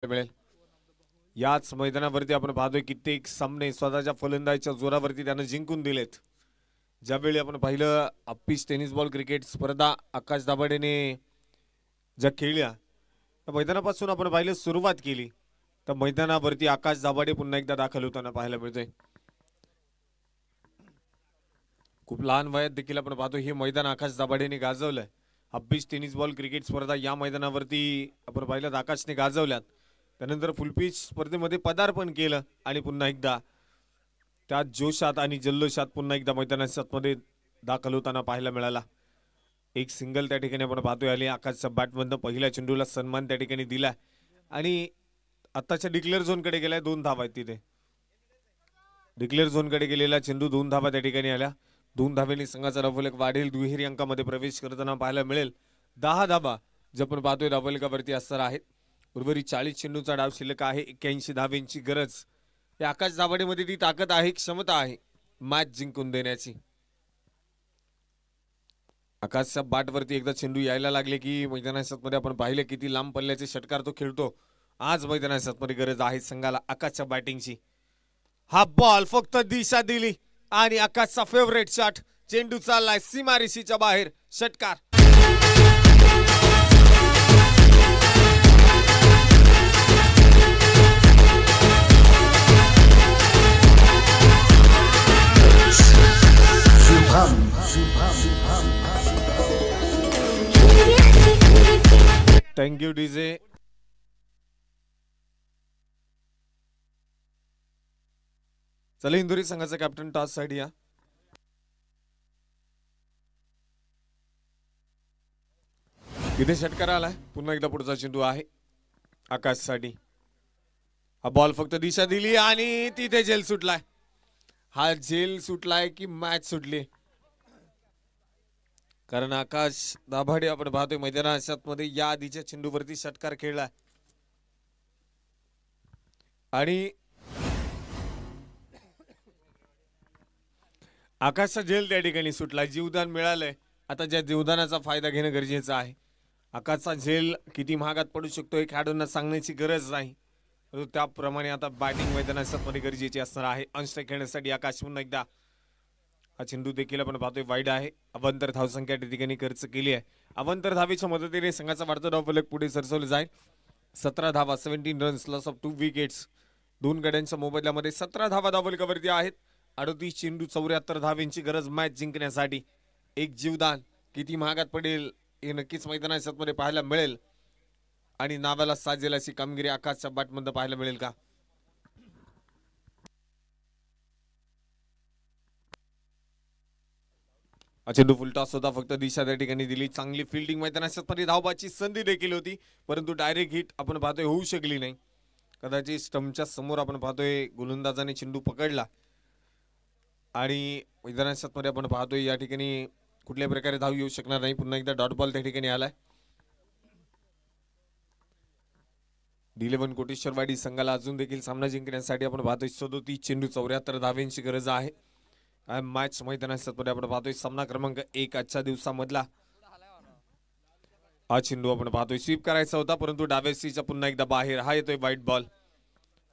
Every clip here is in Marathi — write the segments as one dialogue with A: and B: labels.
A: मिळेल। याच मैदानावरती आपण पाहतोय कित्येक सामने स्वतःच्या फलंदाजीच्या जोरावरती त्याने जिंकून दिलेत। ज्यावेळी आपण पाहिलं अप्पीस टेनिस बॉल क्रिकेट स्पर्धा आकाश दाभाडेने ज्या खेळल्या त्या मैदानापासून आपण पाहिलं सुरुवात केली तर मैदानावरती आकाश दाभाडे पुन्हा एकदा दाखल होताना पाहायला मिळतोय। खूप लहान वयात देखील आपण पाहतो हे मैदान आकाश दाभाडेने गाजवलंय। अप्पीस टेनिस बॉल क्रिकेट स्पर्धा या मैदानावरती आपण पाहिलं आकाशने गाजवल्यात। त्यानंतर फुलपीच स्पर्धेमध्ये पदार्पण केलं आणि पुन्हा एकदा त्या जोशात आणि जल्लोषात पुन्हा एकदा मैदानामध्ये दाखल होताना पाहायला मिळाला। एक सिंगल त्या ठिकाणी आपण पाहतोय आले आकाशच्या बॅटमधनं पहिल्या चेंडूला सन्मान त्या ठिकाणी दिला आणि आताच्या डिक्लेअर झोनकडे गेलाय। 2 धावा आहेत तिथे। डिक्लेअर झोनकडे गेलेला चेंडू 2 धावा त्या ठिकाणी आल्या। 2 धावेने संघाचा धावफलक वाढेल, दुहेरी अंकामध्ये प्रवेश करताना पाहायला मिळेल। 10 धावा जे आपण पाहतोय धावफलकावरती असणार आहेत। उर्वरित 40 चेंडूचा डाव शिल्लक आहे। 81 धावेंची गरज या आकाश दाभाडेमध्ये ती ताकद आहे, क्षमता आहे मॅच जिंकून देण्याची। आकाशच्या बॅटवरती एकदा चेंडू यायला लागले की मैदानामध्ये आपण पाहिले किती लांब पल्ल्याचे षटकार तो खेळतो। आज मैदानामध्ये गरज आहे संघाला आकाशच्या बॅटिंगची। हा बॉल फक्त दिशा दिली आणि आकाशचा फेवरेट शॉट चेंडू चाललाय सीमारेषेच्या बाहेर, षटकार। Thank you DJ. चला इंदुरी संघाचा कॅप्टन टॉस साठी या। इथे षटकार आलाय, पुन्हा एकदा पुढचा चेंडू आहे आकाशसाठी। हा बॉल फक्त दिशा दिली आणि तिथे झेल सुटलाय। हा झेल सुटलाय की मॅच सुटली, कारण आकाश दाभाडे आपण पाहतोय मैदानामध्ये या आधीच्या चेंडूवरती षटकार खेळलाय आणि आकाशचा झेल त्या ठिकाणी सुटला। जीवदान मिळालंय, आता ज्या जीवदानाचा फायदा घेणं गरजेचं आहे। आकाशचा झेल किती महागात पडू शकतो हे खेळाडूंना सांगण्याची गरज नाही, परंतु त्याप्रमाणे आता बॅटिंग मैदानामध्ये गरजेची असणार आहे। अंशतः खेळण्यासाठी आकाश पुन्हा एकदा हा चेंडू देखील आपण पाहतोय वाईड आहे। अवंतर धावसंख्या त्या ठिकाणी खर्च केली आहे। अवंतर धावेच्या मदतीने संघाचा वाढता धावफलक पुढे सरसवला जाईल। 17 धावा, 17 रन्स, लॉस ऑफ 2 विकेट्स। 2 गड्यांच्या मोबदल्यामध्ये 17 धावा धावफलकावरती आहेत। 38 चेंडू, 74 धावेंची गरज मॅच जिंकण्यासाठी। एक जीवदान किती महागात पडेल हे नक्कीच मैदानामध्ये पाहायला मिळेल आणि नावाला साजेल अशी कामगिरी आकाशच्या बॅटमध्ये पाहायला मिळेल का। चेंडू फुलटॉस होता, फक्त दिशा त्या ठिकाणी दिली। चांगली फिल्डिंग मैदानामध्ये धावबाची संधी देखील होती, परंतु डायरेक्ट हिट आपण पाहतोय होऊ शकली नाही। कदाचित स्टंपच्या समोर आपण पाहतोय गोलंदाजाने चेंडू पकडला आणि मैदानामध्ये आपण पाहतोय या ठिकाणी कुठल्याही प्रकारे धाव येऊ शकणार नाही। पुन्हा एकदा डॉट बॉल त्या ठिकाणी आलाय। D11 कोटेश्वरवाडी संघाला अजून देखील सामना जिंकण्यासाठी आपण पाहतोय 37 चेंडू, 74 धावेंची गरज आहे। मॅच मैदानामध्ये आपण पाहतोय सामना क्रमांक 1 आजच्या दिवसामधला। हा चेंडू आपण पाहतोय स्वीप करायचा होता, परंतु डाव्या सीच्या पुन्हा एकदा बाहेर। हा येतोय व्हाईट बॉल।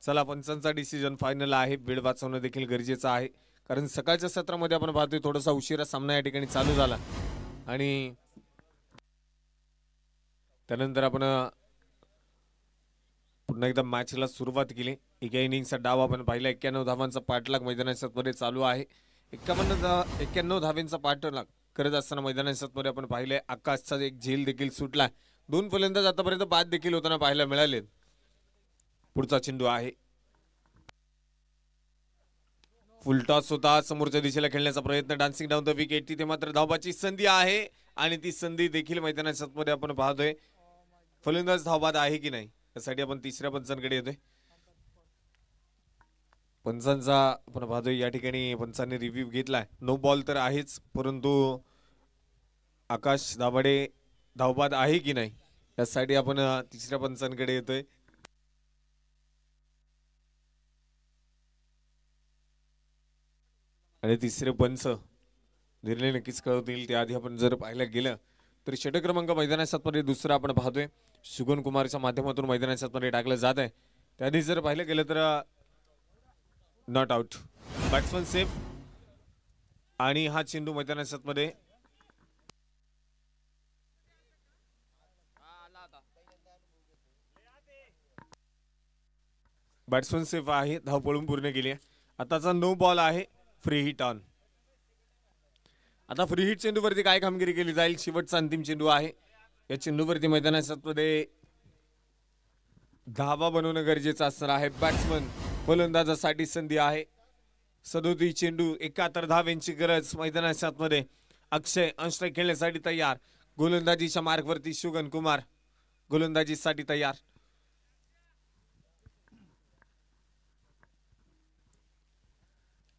A: चला पंचांचा डिसिजन फायनल आहे। वेळ वाचवणं देखील गरजेचं आहे, कारण सकाळच्या सत्रामध्ये आपण पाहतोय थोडासा उशिरा सामना या ठिकाणी चालू झाला आणि त्यानंतर आपण पुन्हा एकदा मॅचला सुरुवात केली। एका इनिंगचा डाव आपण पाहिला। 91 धावांचा पाठलाग मैदानामध्ये चालू आहे। 91 धावेंचा पाठलाग करत असताना मैदानामध्ये आपण पाहिले आकाशचा एक झेल देखील सुटला। 2 फलंदाज आतापर्यंत बाद देखील होताना पाहायला मिळाले। पुढचा चेंडू आहे, फुलटॉस होता, समोरच्या दिशेला खेळण्याचा प्रयत्न, डान्सिंग डाऊन द विकेट। तिथे मात्र धावबाची संधी आहे आणि ती संधी देखील मैदानामध्ये आपण पाहतोय फलंदाज धावबाद आहे की नाही यासाठी आपण तिसऱ्या पंचांकडे येतोय। पंचांचा आपण पाहतोय या ठिकाणी पंचांनी रिव्ह्यू घेतलाय। नो बॉल तर आहेच, परंतु आकाश दाभाडे धावबाद आहे की नाही यासाठी आपण तिसऱ्या पंचांकडे येतोय। आणि तिसरे पंच निर्णय नक्कीच कळवतील त्याआधी आपण जर पाहायला गेलं तर षटक क्रमांक मैदानामध्ये दुसरा आपण पाहतोय सुगन कुमारच्या माध्यमातून मैदानाच्या मध्ये टाकलं जात आहे. त्याआधी जर पाहिलं गेलं तर नॉट आउट, बॅट्समन सेफ आणि हा चेंडू मैदानाच्या मध्ये बॅट्समन सेफ आहे, धाव पळून पूर्ण केली आहे. आताचा नो बॉल आहे, फ्री हिट ऑन. आता फ्री हिट चेंडूवरती काय कामगिरी केली जाईल, शेवटचा अंतिम चेंडू आहे. या चेंडूवरती मैदानाच्या मध्ये धावा बनवणं गरजेचं असणार आहे. बॅट्समन फलंदाजासाठी संधी आहे. 37 चेंडू 71 धावांची गरज मैदानाच्या मध्ये. अक्षय ऑनस्ट्राईक खेळण्यासाठी तयार. गोलंदाजीच्या मार्कवरती शुगन कुमार गोलंदाजीसाठी तयार.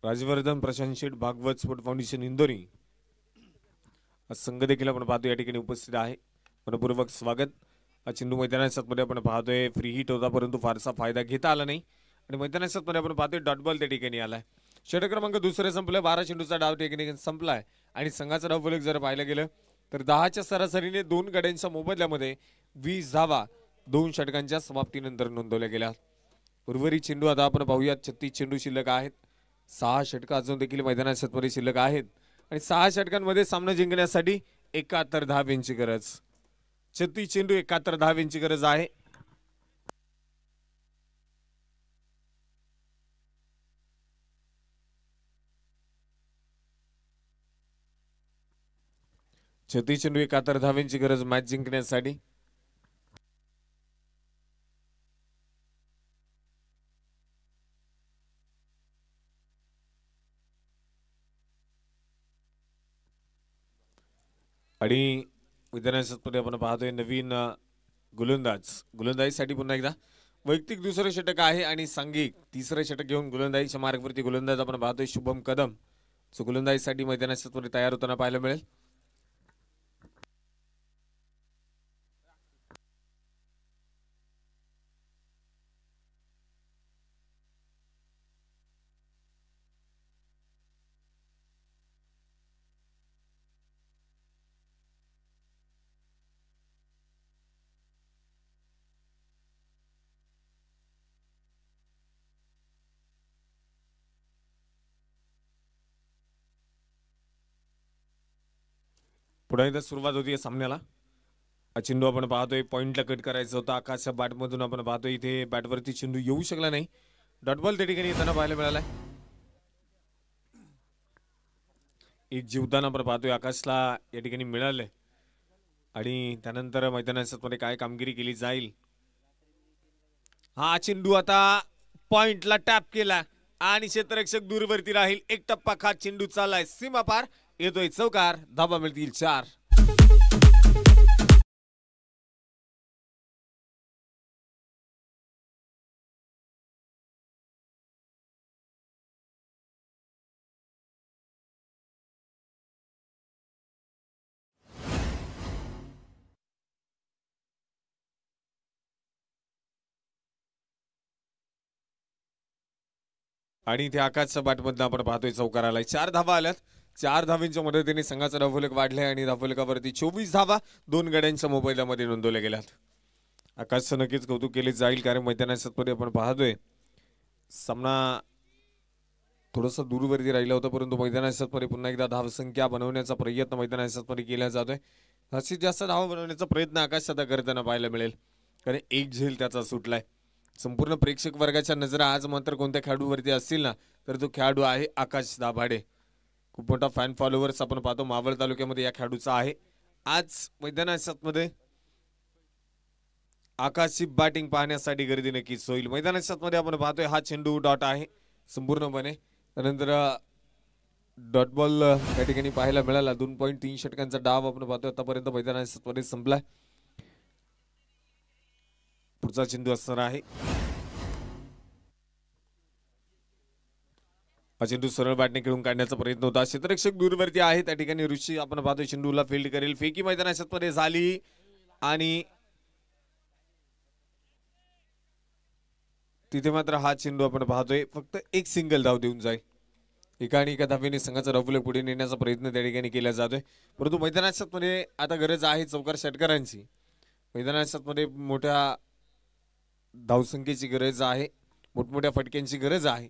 A: राजवर्धन प्रशांत शेठ भागवत स्पोर्ट फाउंडेशन इंदोरी संघ देखील आपण पाहतो या ठिकाणी उपस्थित आहे. मनपूर्वक स्वागत. हा चेंडू मैदानाच्या मध्ये आपण पाहतोय फ्री हिट होता, परंतु फारसा फायदा घेता आला नाही आणि मैदानाच्या मध्ये आपण पाहतोय डॉट बॉल त्या ठिकाणी आलाय. षटक क्रमांक दुसरे संपलं. 12 चेंडूचा डाव ठिकाणी संपलाय आणि संघाचा डाव फलक जर पाहिलं गेलं तर 10च्या सरासरीने 2 गड्यांच्या मोबदल्यामध्ये 20 धावा 2 षटकांच्या समाप्तीनंतर नोंदवल्या गेल्या. उर्वरित चेंडू आता आपण पाहूयात. 36 चेंडू शिल्लक आहेत. 6 षटक अजून देखील मैदानाच्या मध्ये शिल्लक आहेत आणि 6 षटकांमध्ये सामना जिंकण्यासाठी 71 धावांची गरज. 36 चेंडू 71 धावांची गरज आहे. चेंडू 71 धावांची गरज मॅच जिंकण्यासाठी. आणि मैदानामध्ये आपण पाहतोय नवीन गोलंदाजीसाठी पुन्हा एकदा वैयक्तिक दुसरं षटक आहे आणि सांघिक तिसरं षटक घेऊन गोलंदाजीच्या मार्गवरती गोलंदाज आपण पाहतोय शुभम कदम, जो गोलंदाजीसाठी मैदानामध्ये तयार होताना पाहायला मिळेल. पुन्हा एकदा सुरुवात होती या सामन्याला. हा चेंडू आपण पाहतोय पॉइंटला कट करायचा होता. आकाशच्या बॅटमधून आपण पाहतोय इथे बॅटवरती चेंडू येऊ शकला नाही. डॉट बॉल त्या ठिकाणी येताना पाहायला मिळालाय. एक जीवदान आपण पाहतोय आकाशला या ठिकाणी मिळालंय आणि त्यानंतर मैदानामध्ये काय कामगिरी केली जाईल. हा चेंडू आता पॉइंटला टॅप केला आणि क्षेत्ररक्षक दूरवरती राहील. एक टप्पा खात चेंडू चाललाय सीमा पार, येतोय चौकार. धाबा मिळतील 4. आणि इथे आकाशच्या बॅटमधून आपण पाहतोय चौकार आलाय. 4 धावा आल्यात. 4 धावांच्या मदतीने संघाचा धावफलक वाढलाय आणि धावफलकावरती 24 धावा 2 गड्यांच्या मोबाईलमध्ये नोंदवल्या गेल्यात. आकाशचं नक्कीच कौतुक केले जाईल, कारण मैदानामध्ये आपण पाहतोय सामना थोडासा दूरवरती राहिला होता, परंतु मैदानामध्ये पुन्हा एकदा धावसंख्या बनवण्याचा प्रयत्न मैदानामध्ये केला जातोय. जास्तीत जास्त धावा बनवण्याचा प्रयत्न आकाश आता करताना पाहायला मिळेल, कारण एक झेल त्याचा सुटलाय. संपूर्ण प्रेक्षक वर्गाच्या नजरा आज मात्र कोणत्या खेळाडूवरती असतील ना, तर तो खेळाडू आहे आकाश दाभाडे. खूप मोठा फॅन फॉलोअर्स आपण पाहतो मावळ तालुक्यामध्ये या खेळाडूचा आहे. आज मैदानामध्ये आकाशची बॅटिंग पाहण्यासाठी गर्दी नक्कीच होईल. मैदानामध्ये आपण पाहतोय हा चेंडू डॉट आहे संपूर्णपणे. त्यानंतर डॉट बॉल त्या ठिकाणी पाहायला मिळाला. 2.3 षटकांचा डाव आपण पाहतोय आतापर्यंत मैदानामध्ये संपलाय. पुढचा चेंडू असणार आहे. हा चेंडू सरळ बॅटने खेळून काढण्याचा प्रयत्न होता. क्षेत्ररक्षक दूरवरती आहे त्या ठिकाणी ऋषी आपण पाहतोय चेंडूला फील्ड करेल. फेकी मैदानामध्ये झाली आणि तिथे मात्र हा चेंडू आपण पाहतोय फक्त एक सिंगल धाव देऊन जाईल. एका आणि एका धावेने संघाचा धावफलक पुढे नेण्याचा प्रयत्न त्या ठिकाणी केला जातोय, परंतु मैदानामध्ये आता गरज आहे चौकार षटकारांची. मैदानामध्ये मोठ्या धावसंख्येची गरज आहे, मोठमोठ्या फटक्यांची गरज आहे,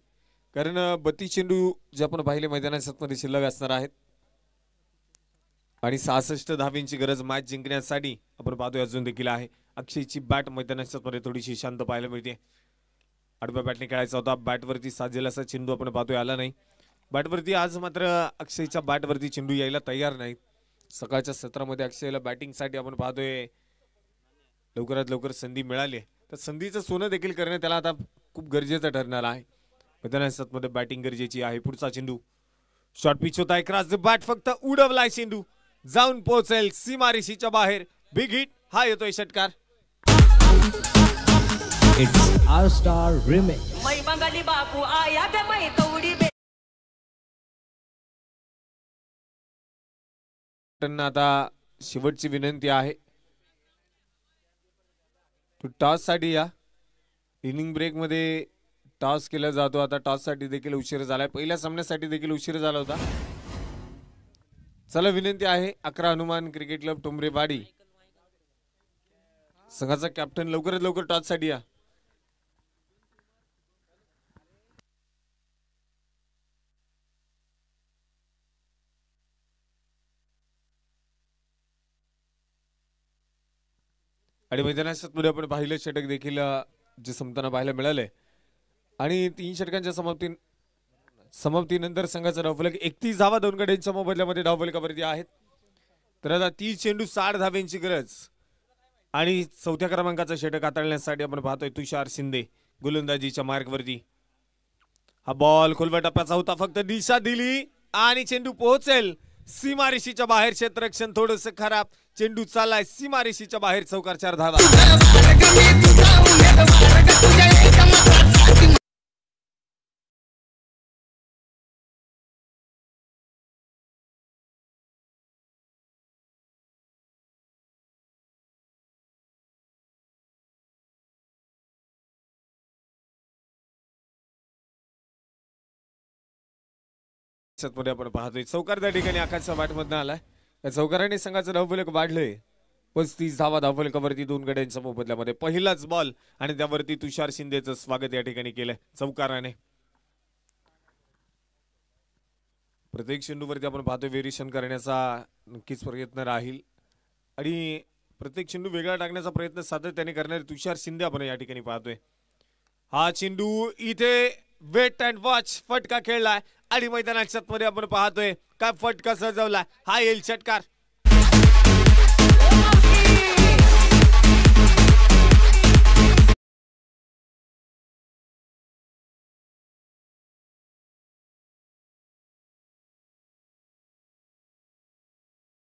A: कारण 32 चेंडू जे आपण पाहिले मैदानामध्ये शिल्लक असणार आहेत आणि 66 धावांची गरज मॅच जिंकण्यासाठी आपण पाहतोय अजून देखील आहे. अक्षयची बॅट मैदानामध्ये थोडीशी शांत पाहायला मिळते. आडव्या बॅटने खेळायचा होता, बॅटवरती साजेल असा चेंडू आपण पाहतोय आला नाही. बॅटवरती आज मात्र अक्षयच्या बॅटवरती चेंडू यायला तयार नाही. सकाळच्या सत्रामध्ये अक्षयला बॅटिंगसाठी आपण पाहतोय लवकरात लवकर संधी मिळाली, तर संधीचं सोनं देखील करणं त्याला आता खूप गरजेचं ठरणार आहे. मैदानामध्ये बॅटिंग गरजेची आहे. पुढचा चेंडू शॉर्ट पिच होता, क्रॉस द बॅट, फक्त उडवलाय चेंडू, जाऊन पोहोचेल सीमारेषेच्या बाहेर. बिग हिट, हा येतोय षटकार.
B: It's our star remix.
C: मै बंगाली बापू आया ग मै कवडी बे.
A: आता शेवटची विनंती आहे, टॉस साठी या. इनिंग ब्रेक मध्ये टॉस केला जातो. आता टॉस साठी देखील उशीर झालाय, पहिल्या सामन्यासाठी देखील उशीर झाला होता. चला विनंती आहे, 11 हनुमान क्रिकेट क्लब टोंबरेवाडी संघाचा कॅप्टन लवकरात लवकर टॉस साठी या. आणि मैदानामध्ये आपण पाहिलं षटक देखील जे संपताना पाहायला मिळाले आणि 3 षटकांच्या समाप्तीनंतर संघाचा धावफलक 31 धावा, 2 गड्यांच्या मोबदल्यामध्ये धावफलकावरती आहेत. तर आता 30 चेंडू 60 धाव्यांची गरज आणि 4थ्या क्रमांकाचा षटक हाताळण्यासाठी आपण पाहतोय तुषार शिंदे गोलंदाजीच्या मार्गवरती. हा बॉल खोलवर टप्प्याचा होता, फक्त दिशा दिली आणि चेंडू पोहोचेल सीमारेषेच्या बाहेर. क्षेत्ररक्षण थोडस खराब, चेंडू चाललाय सीमारेषेच्या बाहेर. चौकार 4 धावा. मध्ये आपण पाहतोय चौकार त्या ठिकाणी आकाशच्या बॅटमधनं आलाय. या चौकाराने संघाचं धावफलक वाढलंय 35 धावा धावफलकावरती 2 गड्यांच्या मोबदल्यामध्ये. पहिलाच बॉल आणि त्यावरती तुषार शिंदेचं स्वागत या ठिकाणी केलंय चौकाराने. प्रत्येक चेंडूवरती आपण पाहतोय व्हेरिएशन करण्याचा नक्कीच प्रयत्न राहील आणि प्रत्येक चेंडू वेगळा टाकण्याचा प्रयत्न सातत्याने करणारे तुषार शिंदे आपण या ठिकाणी पाहतोय. हा चेंडू इथे वेट अँड वॉच फटका खेळलाय आणि मैदानाच्या मध्ये आपण पाहतोय काय फटका सजवलाय. हा येईल षटकार.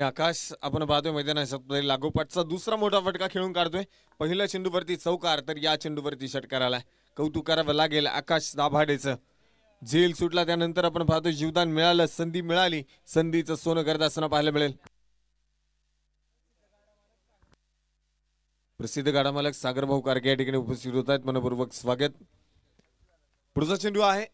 A: आकाश आपण पाहतोय मैदानाच्या लागोपाठचा दुसरा मोठा फटका खेळून काढतोय. पहिल्या चेंडूवरती चौकार, तर या चेंडूवरती षटकार आलाय. कौतुक करावं लागेल आकाश दाभाडेचं. झेल सुटला त्यानंतर आपण पाहतोय जीवदान मिळालं, संधी मिळाली, संधीचं सोनं करत असताना पाहायला मिळेल. प्रसिद्ध गाडा मालक सागर भाऊ कारके या ठिकाणी उपस्थित होत आहेत, मनपूर्वक स्वागत. पुढचा चेंडू आहे,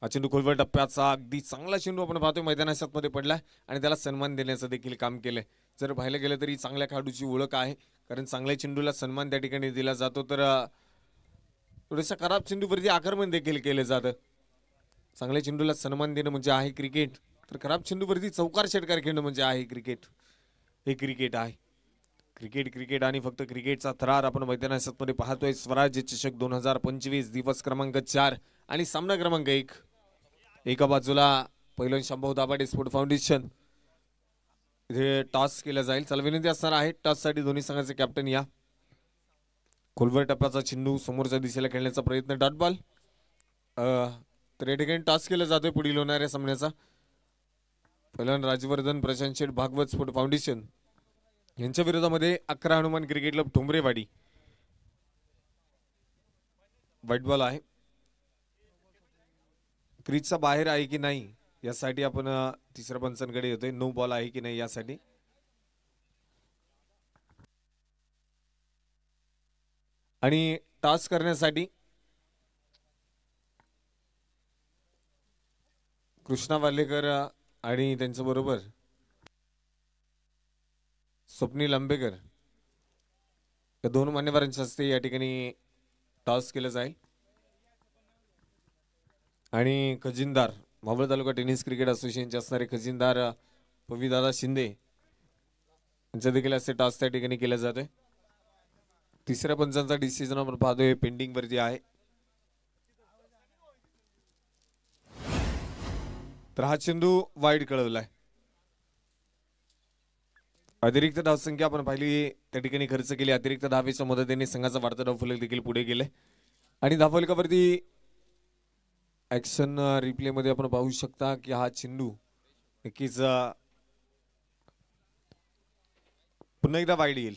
A: हा चेंडू खोलवर टप्प्याचा अगदी चांगला चेंडू आपण पाहतोय मैदानाच्या मध्ये पडलाय आणि त्याला सन्मान देण्याचं देखील काम केलंय. जर पाहिलं गेलं तरी चांगल्या खेळाडूची ओळख आहे, कारण चांगल्या चेंडूला सन्मान त्या ठिकाणी दिला जातो. तर थोड्याशा खराब चेंडूवरती आक्रमण देखील केलं जातं. चांगल्या चेंडूला सन्मान देणं म्हणजे आहे क्रिकेट, तर खराब चेंडूवरती चौकार षटकार खेळणं म्हणजे आहे क्रिकेट. हे क्रिकेट आहे. क्रिकेट आणि फक्त क्रिकेटचा थरार आपण मैदानाच्या मध्ये पाहतोय. स्वराज्य चषक 2025 दिवस क्रमांक 4 आणि सामना क्रमांक 1. एका बाजूला पहिलं शंभू दाभाडे स्पोर्ट फाउंडेशन, इथे टॉस केला जाईल. चला विनंती असणार आहे टॉस साठी दोन्ही संघाचे कॅप्टन या. खोलवर टप्प्याचा चेंडू समोरच्या दिशेला खेळण्याचा प्रयत्न, डॉट बॉल. तर या ठिकाणी टॉस केला जातोय पुढील होणाऱ्या सामन्याचा. पहिल्यांदा राजवर्धन प्रशांत शेठ भागवत स्पोर्ट फाउंडेशन यांच्या विरोधामध्ये 11 Hanuman cricket club Tombarewadi. White ball आहे, क्रीजचा बाहेर आहे की नाही यासाठी आपण तिसऱ्या पंचांकडे येतोय. नो बॉल आहे की नाही यासाठी. आणि टॉस करण्यासाठी कृष्णा वालेकर आणि त्यांच्या बरोबर स्वप्नील आंबेकर या दोन मान्यवरांच्या हस्ते या ठिकाणी टॉस केलं जाईल आणि खजिनदार मावळ तालुका टेनिस क्रिकेट असोसिएशनचे असणारे खजिनदार पवीदादा शिंदे यांच्या देखील असे टॉस त्या ठिकाणी केले जाते. तिसऱ्या पंचांचा डिसिजन आपण पाहतोय पेंडिंग वरती आहे. तर हा चेंडू वाईड कळवलाय. अतिरिक्त धावसंख्या आपण पाहिली त्या ठिकाणी खर्च केली. अतिरिक्त धावेच्या मदतीने संघाचा वाढता धावफलक देखील पुढे गेले आणि धावफलकावरती ऍक्शन रिप्ले मध्ये आपण पाहू शकता की हा चेंडू नक्कीच पुन्हा एकदा वाईड येईल.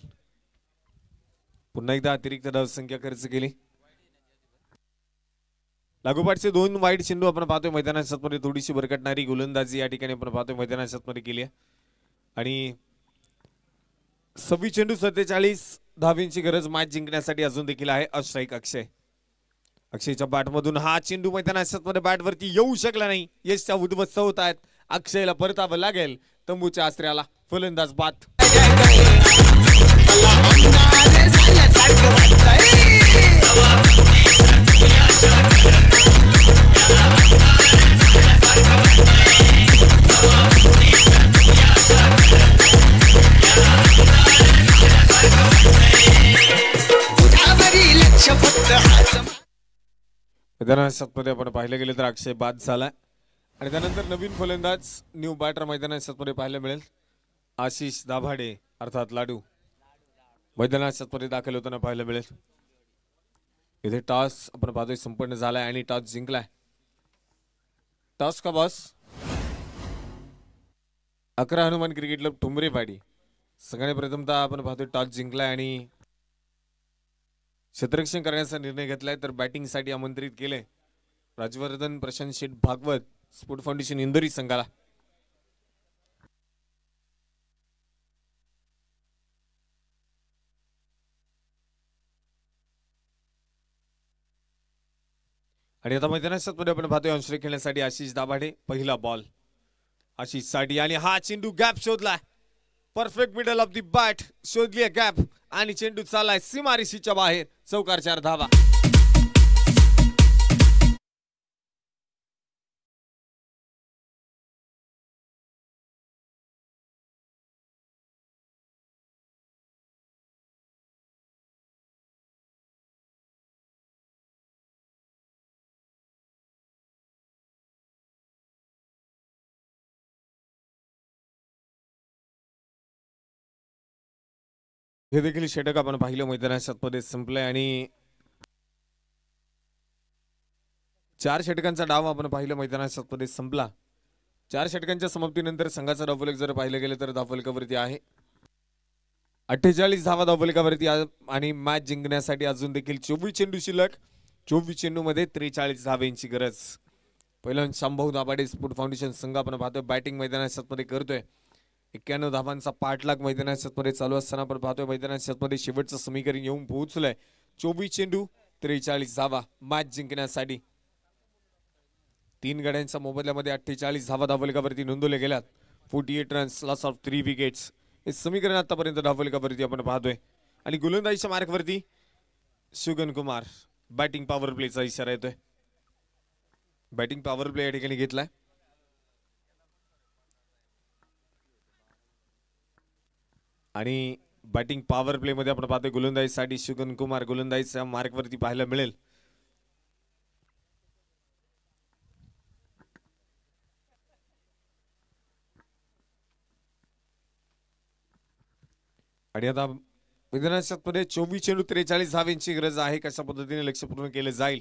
A: पुन्हा एकदा अतिरिक्त धावसंख्या खर्च केली. लागोपाठचे दोन वाईड चेंडू आपण पाहतोय मैदानाच्या मध्ये थोडीशी भरकटणारी गोलंदाजी या ठिकाणी आपण पाहतोय मैदानाच्या मध्ये केली आहे आणि 26 चेंडू 47 धावींची गरज मॅच जिंकण्यासाठी अजून देखील आहे. अष्टाईक अक्षयच्या बॅटमधून हा चेंडू मैदानाच्या मध्ये बॅटवरती येऊ शकला नाही. यशच्या उद्ध्वस्त होत आहेत. अक्षयला परतावं लागेल तंबूच्या आश्रयाला. फलंदाज बाद. मैदानामध्ये आपण पाहिलं गेलं तर अक्षय बाद झालाय आणि त्यानंतर नवीन फलंदाज न्यू बॅटर मैदानामध्ये पाहायला मिळेल. आशिष दाभाडे अर्थात लाडू मैदानामध्ये दाखल होताना पाहायला मिळेल. इथे टॉस आपण पाहतोय संपन्न झालाय आणि टॉस जिंकलाय. टॉस का बॉस 11 हनुमान क्रिकेट क्लब ठुमरेवाडी संघाने प्रथमतः आपण पाहतोय टॉस जिंकलाय आणि क्षेत्ररक्षण करण्याचा निर्णय घेतलाय. तर बॅटिंग साठी आमंत्रित केले राजवर्धन प्रशांत शेठ भागवत स्पोर्ट फाउंडेशन इंदोरी संघाला. आणि आता मैदानाच्या मध्ये आपण पाहतोय अंश खेळण्यासाठी आशिष दाभाडे. पहिला बॉल आशिष साठी आणि हा चेंडू गॅप शोधलाय. Perfect middle of the bat शोधली गॅप आणि चेंडू चाललाय सीमारेषेच्या बाहेर. चौकार 4 धावा. हे देखील षटक आपण पाहिलं मैदानाच्या मध्ये संपलंय आणि 4 षटकांचा डाव आपण पाहिलं मैदानाच्या मध्ये संपला. 4 षटकांच्या समाप्तीनंतर संघाचा धावफलक जर पाहिलं गेलं तर धावफलकावरती आहे 48 धावा धावफलकावरती आणि मॅच जिंकण्यासाठी अजून देखील 24 चेंडू शिल्लक. 24 चेंडू मध्ये 43 धावेंची गरज. पहिला शांभाऊ दाभाडे स्पोर्ट फाउंडेशन संघ आपण पाहतोय बॅटिंग मैदानाच्या मध्ये करतोय. 91 धावांचा पाठलाग मैदानाच्या मध्ये चालू असताना आपण पाहतोय मैदानाच्या मध्ये शेवटचं समीकरण येऊन पोहोचलंय. 24 चेंडू 43 धावा मॅच जिंकण्यासाठी. 3 गड्यांच्या मोबदल्यामध्ये 48 धावा धावफलकावरती नोंदवल्या गेल्यात. 48 रन्स लॉस ऑफ 3 विकेट्स हे समीकरण आतापर्यंत धावफलकावरती आपण पाहतोय. आणि गोलंदाजीच्या मार्कवरती शुगन कुमार. बॅटिंग पॉवर प्लेचा इशारा येतोय. बॅटिंग पॉवर प्ले या ठिकाणी घेतलाय. आणि बॅटिंग पॉवर प्ले मध्ये आपण पाहतोय गोलंदाजीसाठी शुगन कुमार गोलंदाजीच्या मार्कवरती पाहायला मिळेल. आणि आता मैदानाच्या मध्ये 24 चेंडू 43 धावेंची गरज आहे. कशा पद्धतीने लक्ष पूर्ण केलं जाईल.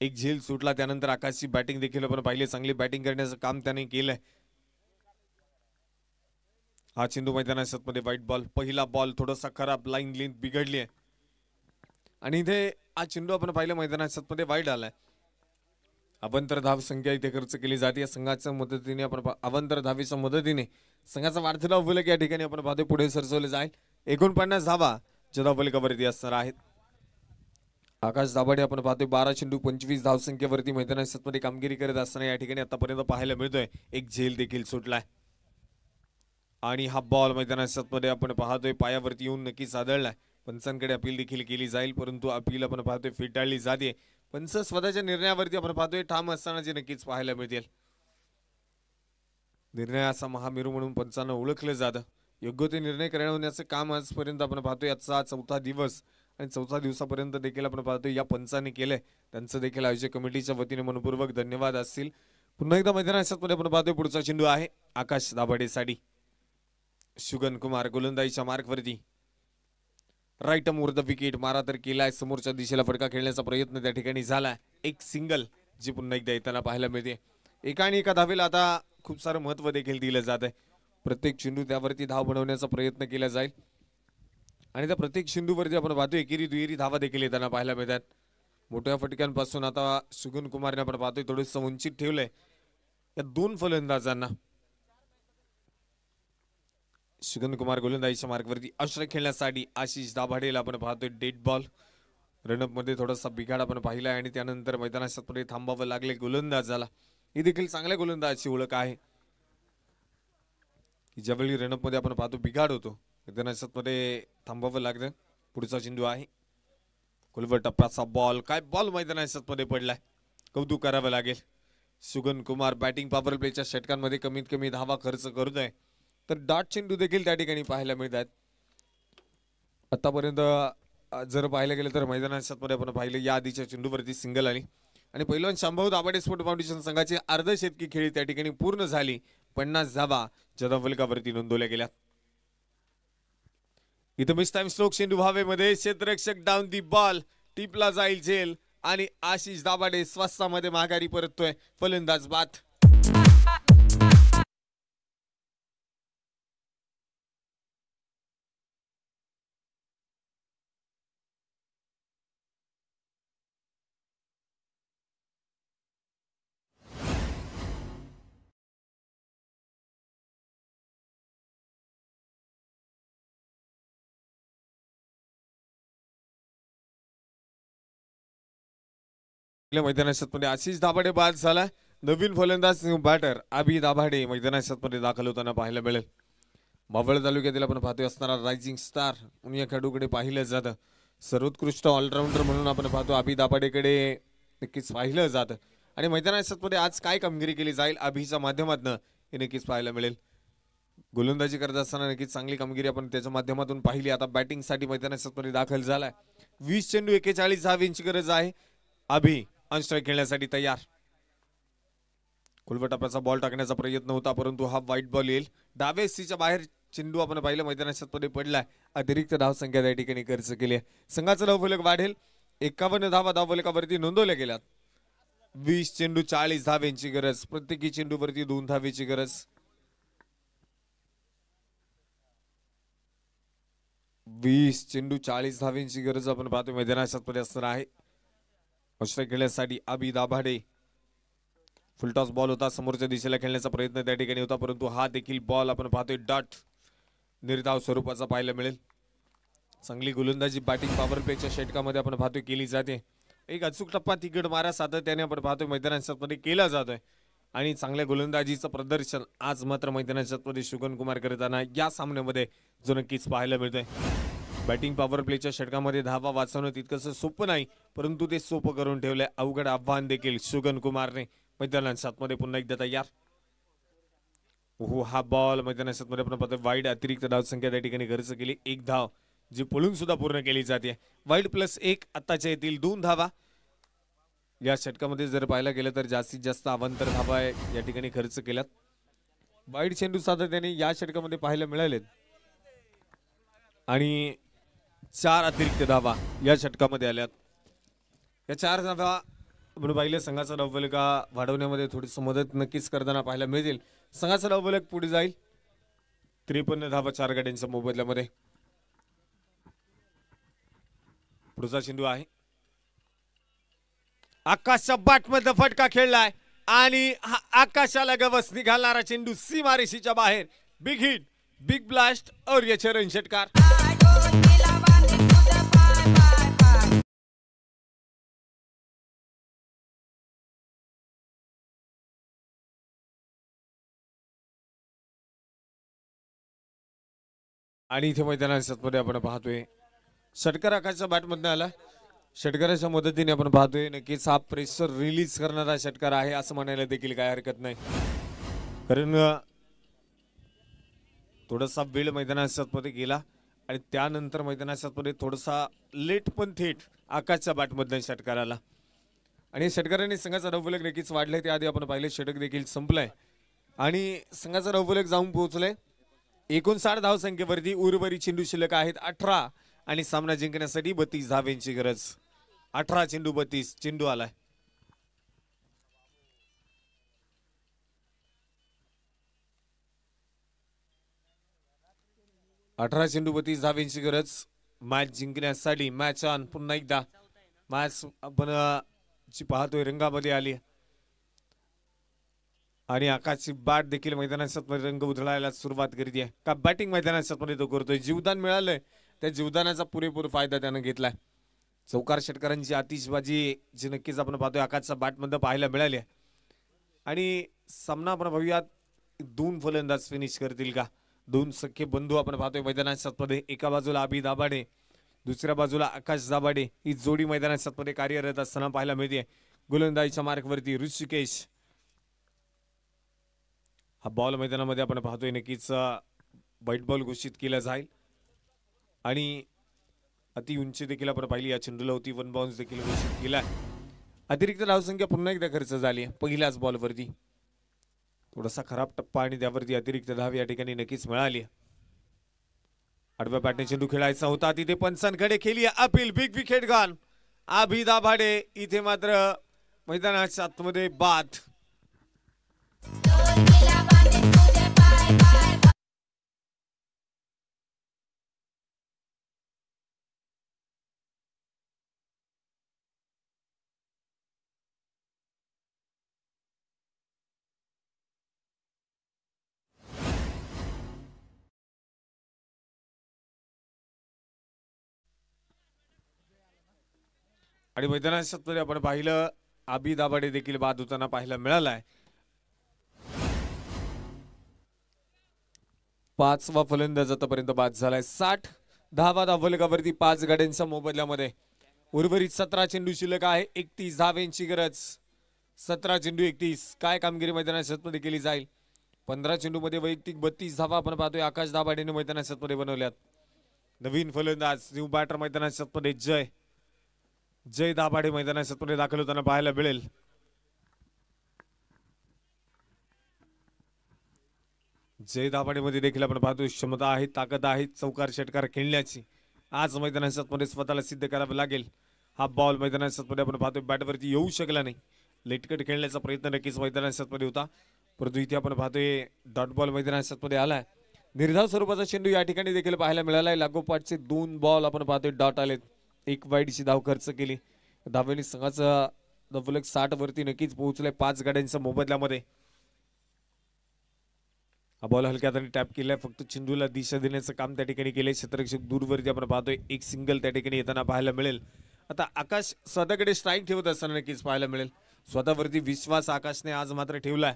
A: एक झेल सुटला त्यानंतर आकाशची बॅटिंग देखील आपण पाहिली. चांगली बॅटिंग करण्याचं काम त्याने केलंय. हा चेंडू मैदानाच्या मध्ये वाईट बॉल. पहिला बॉल थोडासा खराब लाईन लेंथ बिघडली आहे आणि इथे हा चेंडू आपण पाहिलं मैदानाच्या मध्ये वाईट आलाय. अवंतर धाव संख्या इथे खर्च केली जाते. या संघाच्या मदतीने आपण अवंतर धावेच्या मदतीने संघाचा वाढता धावफलक या ठिकाणी आपण पाहतोय पुढे सरसवले जाईल. 49 धावा ज्या धावफलकावरती असणार आहेत. आकाश दाभाडे आपण पाहतोय 12 चेंडू 25 धावसंख्येवरती मैदानाच्या मध्ये कामगिरी करत असताना या ठिकाणी आतापर्यंत पाहायला मिळतोय. एक झेल देखील सुटलाय. आणि हा बॉल मैदानामध्ये आपण पाहतोय पायावरती येऊन नक्कीच आदळलाय. पंचांकडे अपील देखील केली जाईल, परंतु अपील आपण पाहतोय फेटाळली जाते. पंच स्वतःच्या निर्णयावरती आपण पाहतोय ठाम असताना जे नक्कीच पाहायला मिळतील. निर्णयाचा महामेरू म्हणून पंचांना ओळखलं जातं. योग्य ते निर्णय करण्याचं काम आजपर्यंत आपण पाहतोय. आजचा 4था दिवस आणि 4थ्या दिवसापर्यंत देखील आपण पाहतोय या पंचांनी केलंय. त्यांचं देखील आयोजक कमिटीच्या वतीने मनपूर्वक धन्यवाद असतील. पुन्हा एकदा मैदानामध्ये आपण पाहतोय पुढचा चेंडू आहे आकाश दाभाडेसाठी. शुगन कुमार गोलंदाजीच्या मार्कवरती राईट द विकेट मारा तर केलाय. समोरच्या दिशेला फटका खेळण्याचा प्रयत्न त्या ठिकाणी झाला. एक सिंगल जी पुन्हा एकदा येताना पाहायला मिळते. एका आणि एका धावेला आता खूप सारं महत्व देखील दिलं जात आहे. प्रत्येक चेंडू त्यावरती धाव बनवण्याचा प्रयत्न केला जाईल आणि त्या प्रत्येक चेंडूवरती आपण पाहतोय एकेरी दुहेरी धावा देखील येताना पाहायला मिळतात. मोठ्या फटक्यांपासून आता शुगन कुमारने आपण पाहतोय थोडंसं वंचित ठेवलंय या दोन फलंदाजांना. शुगन कुमार गोलंदाजीच्या मार्गवरती अश्रय खेळण्यासाठी आशिष दाभाडेला आपण पाहतोय डेड बॉल. रनअप मध्ये थोडासा बिघाड आपण पाहिलाय आणि त्यानंतर मैदानात थांबावं लागले गोलंदाजाला. ही देखील चांगल्या गोलंदाजाची ओळख आहे की ज्यावेळी रनअप मध्ये आपण पाहतो बिघाड होतो मैदानात थांबावं लागतं. पुढचा चेंडू आहे कुलवर टप्प्याचा बॉल. काय बॉल मैदानात पडलाय, कौतुक करावं लागेल. शुगन कुमार बॅटिंग पॉवर प्लेच्या षटकांमध्ये कमीत कमी धावा खर्च करतोय, तर डॉट चेंडू देखील त्या ठिकाणी पाहायला मिळतात. आतापर्यंत जर पाहायला गेलं तर मैदानात आपण पाहिलं या आधीच्या चेंडूवरती सिंगल आली आणि पहिलवान शांभाऊ दाभाडे स्पोर्ट फाउंडेशन संघाची अर्धशतकी खेळी त्या ठिकाणी पूर्ण झाली. 50 धावा जदावलकावरती नोंदवल्या गेल्या. इथं मिस टाइम स्ट्रोक चेंडू हवेमध्ये क्षेत्ररक्षक डाऊन दी बॉल टिपला जाईल झेल आणि आशिष दाभाडे स्वास्थ्यामध्ये माघारी परततोय. फलंदाज बाद. मैदानात आशिष दाभाडे बाद झाला. नवीन फलंदाज बॅटर अभि दाभाडे मैदानात दाखल होताना पाहायला मिळेल. मावळ तालुक्यातील आपण पाहतोय असणारा रायझिंग स्टार म्हणून या खेळाडूकडे पाहिलं जातं. सर्वोत्कृष्ट ऑलराऊंडर म्हणून आपण पाहतो अभि दाभाडेकडे नक्कीच पाहिलं जातं आणि मैदानात आज काय कामगिरी केली जाईल अभिच्या माध्यमातून हे नक्कीच पाहायला मिळेल. गोलंदाजी करत असताना नक्कीच चांगली कामगिरी आपण त्याच्या माध्यमातून पाहिली. आता बॅटिंगसाठी मैदानात दाखल झालाय. 20 चेंडू 41 धावांची गरज आहे. अभि अनस्ट्राईक खेळण्यासाठी तयार. कुलवटापाचा बॉल टाकण्याचा प्रयत्न होता, परंतु हा वाईट बॉल येईल. डाव्या सीच्या बाहेर चेंडू आपण पाहिलं मैदानात पडलाय. अतिरिक्त धावसंख्या त्या ठिकाणी खर्च केली आहे. संघाचा धावफलक वाढेल. 51 धावा धावफलकावरती नोंदवल्या गेल्यात. 20 चेंडू 40 धाव्यांची गरज. प्रत्येकी चेंडूवरती 2 धावेची गरज. 20 चेंडू 40 धावेची गरज आपण पाहतो मैदानात असणार आहे. अश्रय खेळण्यासाठी अभि दाभाडे. फुलटॉस बॉल होता, समोरच्या दिशेला खेळण्याचा प्रयत्न त्या ठिकाणी होता, परंतु हा देखील बॉल आपण पाहतोय डॉट निर्धाव स्वरूपाचा पाहायला मिळेल. चांगली गोलंदाजी बॅटिंग पॉवर प्लेच्या षटकामध्ये आपण पाहतोय केली जाते. एक अचूक टप्पा तिकड मारा सातत्याने आपण पाहतोय मैदानात केला जातोय आणि चांगल्या गोलंदाजीचं प्रदर्शन आज मात्र मैदानात शुगन कुमार करताना या सामन्यामध्ये जो नक्कीच पाहायला मिळतोय. बॅटिंग पॉवर प्लेच्या षटकामध्ये धावा वाचवणं तितकंसं सोपं नाही, परंतु ते सोपं करून ठेवलंय. अवघड आव्हान देखील शुगन कुमारने. मैदानात पुन्हा एकदा तयार. हो हा बॉल मैदानात आपण पाहतोय वाईड. अतिरिक्त धाव संख्या त्या ठिकाणी खर्च केली. 1 धाव जी पळून सुद्धा पूर्ण केली जाते. वाईड +1 आताच्या येतील 2 धावा. या षटकामध्ये जर पाहायला गेलं तर जास्तीत जास्त अवांतर धावा या ठिकाणी खर्च केल्यात. वाईड चेंडू सातत्याने या षटकामध्ये पाहायला मिळालेत आणि 4 अतिरिक्त धावा या षटकामध्ये आल्यात. या 4 धावा म्हणून पाहिलं संघाचा धावफलक वाढवण्यामध्ये थोडीशी मदत नक्कीच करताना पाहायला मिळतील. संघाचा धावफलक पुढे जाईल 53 धावा 4 गाड्यांच्या मोबदल्यामध्ये. पुढचा चेंडू आहे आकाशच्या बॅटमध्ये फटका खेळलाय आणि आकाशाला गवसणी घालणारा चेंडू सीमारेषेच्या बाहेर. बिग हिट, बिग ब्लास्ट और ये रन षटकार. आणि इथे मैदानामध्ये आपण पाहतोय षटकार आकाशच्या बॅटमधनं आला. षटकाराच्या मदतीने आपण पाहतोय नक्कीच हा प्रेशर रिलीज करणारा षटकार आहे असं म्हणायला देखील काय हरकत नाही. कारण थोडासा वेळ मैदानामध्ये गेला आणि त्यानंतर मैदानामध्ये थोडासा लेट पण थेट आकाशच्या बॅटमधनं षटकार आला आणि षटकाराने संघाचा धावफलक नक्कीच वाढलाय. त्याआधी आपण पाहिले षटक देखील संपलाय आणि संघाचा धावफलक जाऊन पोहोचलाय 59 धावसंख्येवरती. उर्वरित चेंडू शिल्लक आहेत 18 आणि सामना जिंकण्यासाठी 32 धावांची गरज. 18 चेंडू 32 चेंडू आलाय. अठरा चेंडू 32 धावांची गरज मॅच जिंकण्यासाठी. मॅच ऑन पुन्हा एकदा मॅच आपण जी पाहतोय रंगामध्ये आली आणि आकाशची बॅट देखील मैदानात रंग उधळायला सुरुवात करते. का बॅटिंग मैदानात तो करतोय. जीवदान मिळालंय त्या जीवदानाचा पुरेपूर फायदा त्यानं घेतलाय. चौकार षटकारांची आतिषबाजी जी नक्कीच आपण पाहतोय आकाशच्या बॅटमध्ये पाहायला मिळाली आणि सामना आपण पाहूयात 2 फलंदाज फिनिश करतील का. 2 सख्खे बंधू आपण पाहतोय मैदानात. एका बाजूला अभि दाभाडे, दुसऱ्या बाजूला आकाश दाभाडे. ही जोडी मैदानात कार्यरत असताना पाहायला मिळते. गोलंदाजीच्या मार्कवरती ऋषिकेश. हा बॉल मैदानामध्ये आपण पाहतोय नक्कीच व्हाईट बॉल घोषित केला जाईल आणि अति उंची देखील आपण पाहिली या चेंडूला होती. 1 बाउन्स देखील घोषित केला. अतिरिक्त धावसंख्या पुन्हा एकदा खर्च झाली पहिल्याच बॉलवरती. थोडासा खराब टप्पा आणि त्यावरती अतिरिक्त धाव या ठिकाणी नक्कीच मिळाली. आडव्या बॅटने चेंडू खेळायचा होता तिथे पंचांकडे केली appeal. Big wicket gone. Abhi Dabhade इथे मात्र मैदानाच्या आतमध्ये बाद. आणि मैदानात आपण पाहिलं अभि दाभाडे देखील बाद होताना पाहायला मिळालाय. 5वा फलंदाज आतापर्यंत बाद झालाय. 60 धावा धावफलकावरती 5 गाड्यांच्या मोबदल्यामध्ये. उर्वरित 17 चेंडू शिल्लक आहे. 31 धावांची गरज. 17 चेंडू 31. काय कामगिरी मैदानात केली जाईल. 15 चेंडू मध्ये वैयक्तिक 32 धावा आपण पाहतोय आकाश दाभाडेने मैदानात बनवल्यात. नवीन फलंदाज न्यू बॅटर मैदानात जय दाभाडे मैदानात दाखल होताना पाहायला मिळेल. जय दाभाडे मध्ये देखील आपण पाहतो क्षमता आहे, ताकद आहे चौकार षटकार खेळण्याची. आज मैदानात स्वतःला सिद्ध करावे लागेल. हा बॉल मैदानात आपण पाहतोय बॅटवरती येऊ शकला नाही. लेटकट खेळण्याचा प्रयत्न नक्कीच मैदानात होता परंतु इथे आपण पाहतोय डॉट बॉल मैदानात आलाय. निर्धाव स्वरूपाचा चेंडू या ठिकाणी देखील पाहायला मिळालाय. लागोपाठचे 2 बॉल आपण पाहतोय डॉट आलेत. 1 वाईडची धाव खर्च केली. धावेने संघाचा धावफलक 60 वरती नक्कीच पोहोचलाय 5 गाड्यांच्या मोबदल्यामध्ये. हा बॉल हलक्यात आणि टॅप केलाय. फक्त चेंडूला दिशा देण्याचं काम त्या ठिकाणी केलंय. क्षेत्ररक्षक दूरवरती आपण पाहतोय 1 सिंगल त्या ठिकाणी येताना पाहायला मिळेल. आता आकाश स्वतःकडे स्ट्राईक ठेवत असताना नक्कीच पाहायला मिळेल. स्वतःवरती विश्वास आकाशने आज मात्र ठेवलाय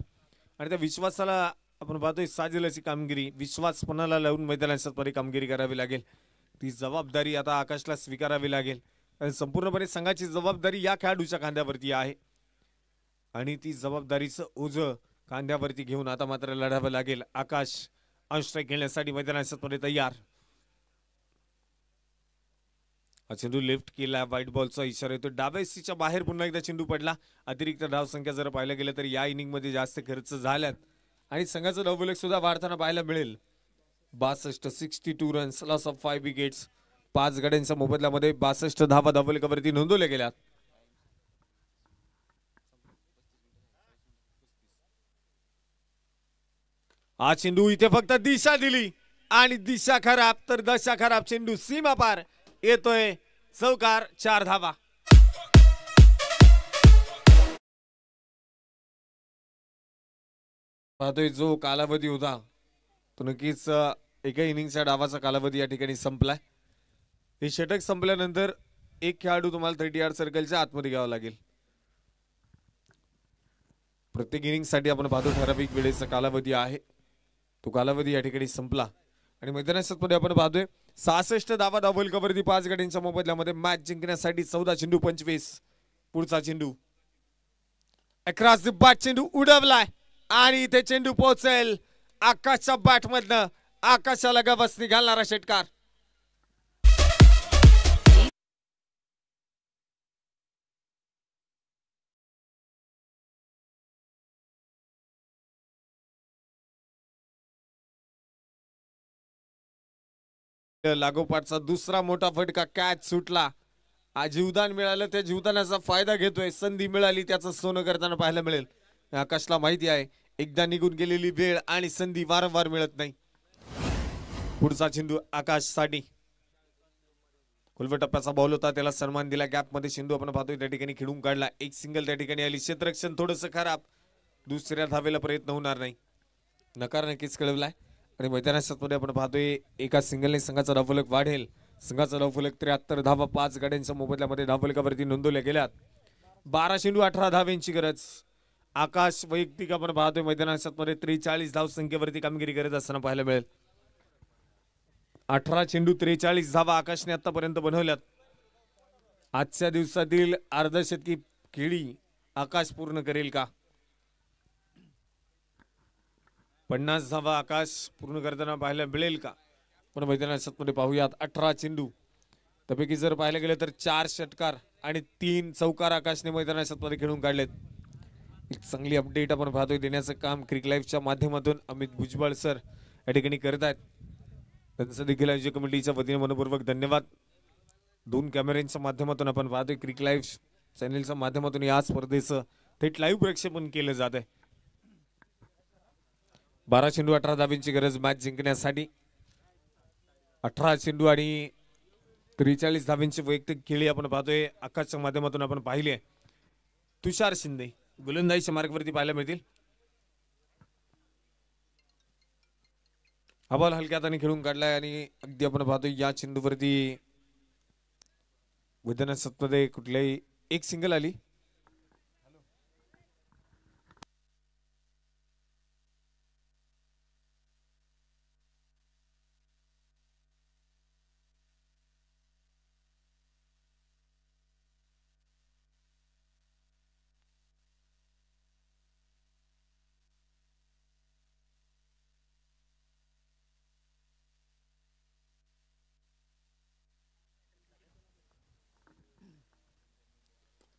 A: आणि त्या विश्वासाला आपण पाहतोय साजेल अशी कामगिरी विश्वास पणाला लावून मैदानात कामगिरी करावी लागेल. ती जबाबदारी आता आकाशला स्वीकारावी लागेल. संपूर्णपणे संघाची जबाबदारी या खेळाडूच्या खांद्यावरती आहे आणि ती जबाबदारीचं ओझं खांद्यावरती घेऊन आता मात्र लढावं लागेल. आकाश ऑन स्ट्राईक खेळण्यासाठी मैदानात तयार. चेंडू लेफ्ट केला. व्हाईट बॉलचा इशारा येतो. डाव्या सीच्या बाहेर पुन्हा एकदा चेंडू पडला. अतिरिक्त धावसंख्या जर पाहायला गेलं तर या इनिंग मध्ये जास्त खर्च झाल्यात आणि संघाचं धावफलक सुद्धा वाढताना पाहायला मिळेल. 62 62 रन्स लॉस ऑफ 5 विकेट्स. 5 गाड्यांच्या मोबदल्यामध्ये 62 धावा धावफलकावरती नोंदवल्या गेल्या. हा चेंडू इथे फक्त दिशा दिली आणि दिशा खराब तर दशा खराब. चेंडू सीमा पार येतोय. चौकार 4 धावा. पाहतोय जो कालावधी होता तो नक्कीच एका इनिंगच्या डावाचा कालावधी या ठिकाणी संपलाय. हे षटक संपल्यानंतर एक खेळाडू तुम्हाला 30 यार्ड सर्कलच्या आतमध्ये घ्यावा लागेल. प्रत्येक इनिंगसाठी आपण पाहतो ठराविक वेळेचा कालावधी आहे. तो कालावधी या ठिकाणी संपला. आणि मैदानामध्ये आपण पाहतोय 66 धावा धावल कवरती 5 गड्यांच्या मोबदल्यामध्ये मॅच जिंकण्यासाठी 14 चेंडू 25. पुढचा चेंडू अक्रॉस द बॅट चेंडू उडवलाय आणि इथे चेंडू पोहोचेल आकाशच्या बॅट मधनं. आकाशाला गवसणी घालणारा षटकार. लागोपाठचा दुसरा मोठा फटका कॅच सुटला. जीवदान मिळालं त्या जीवदानाचा फायदा घेतोय. संधी मिळाली त्याचं सोनं करताना पाहायला मिळेल. आकाशला माहिती आहे एकदा निघून गेलेली वेळ आणि संधी वारंवार मिळत नाही. पुढचा चेंडू आकाशसाठी खुलवट टप्प्याचा बॉल होता त्याला सन्मान दिला. गॅप मध्ये चेंडू आपण पाहतोय त्या ठिकाणी खेळून काढला. एक सिंगल त्या ठिकाणी आली. क्षेत्ररक्षण थोडस खराब. दुसऱ्या धावेला प्रयत्न होणार नाही. नकार नक्कीच कळवलाय. आणि मैदानामध्ये आपण पाहतोय एका सिंगलने संघाचा धावफलक वाढेल. संघाचा धावफलक 73 धावा 5 गड्यांच्या मोबदल्यामध्ये धावफलकावरती नोंदवल्या गेल्यात. 12 चेंडू 18 धाव्यांची गरज. आकाश वैयक्तिक आपण पाहतोय मैदानामध्ये 43 धाव संख्येवरती कामगिरी करत असताना पाहायला मिळेल. 18 चेंडू 43 धावा आकाशने आतापर्यंत बनवल्यात. आजच्या दिवसातील अर्धशतकी खेळी आकाश पूर्ण करेल का? 50 धावा आकाश पूर्ण करताना पाहायला मिळेल का? पण मैदानामध्ये पाहूयात 18 चेंडू त्यापैकी जर पाहायला गेलं तर 4 षटकार आणि 3 चौकार आकाशने मैदानामध्ये खेळून काढलेत. एक चांगली अपडेट आपण पाहतोय देण्याचं काम क्रिक लाईव्हच्या माध्यमातून अमित भुजबळ सर या ठिकाणी करत आहेत. त्यांचं देखील आयोजक कमिटीच्या वतीने मनपूर्वक धन्यवाद. 2 कॅमेऱ्यांच्या माध्यमातून आपण पाहतोय क्रिक लाईव्ह चॅनेलच्या माध्यमातून या स्पर्धेचं थेट लाईव्ह प्रक्षेपण केलं जात आहे. 12 चेंडू 18 धाव्यांची गरज मॅच जिंकण्यासाठी. 18 चेंडू आणि 43 धाव्यांची वैयक्तिक खेळी आपण पाहतोय आकाशच्या माध्यमातून आपण पाहिले. तुषार शिंदे गोलंदाजीच्या मार्गावरती पाहायला मिळतील. हा बॉल हलक्या हाताने खेळून काढलाय आणि अगदी आपण पाहतोय या चेंडूवरती मैदानामध्ये कुठल्याही एक सिंगल आली.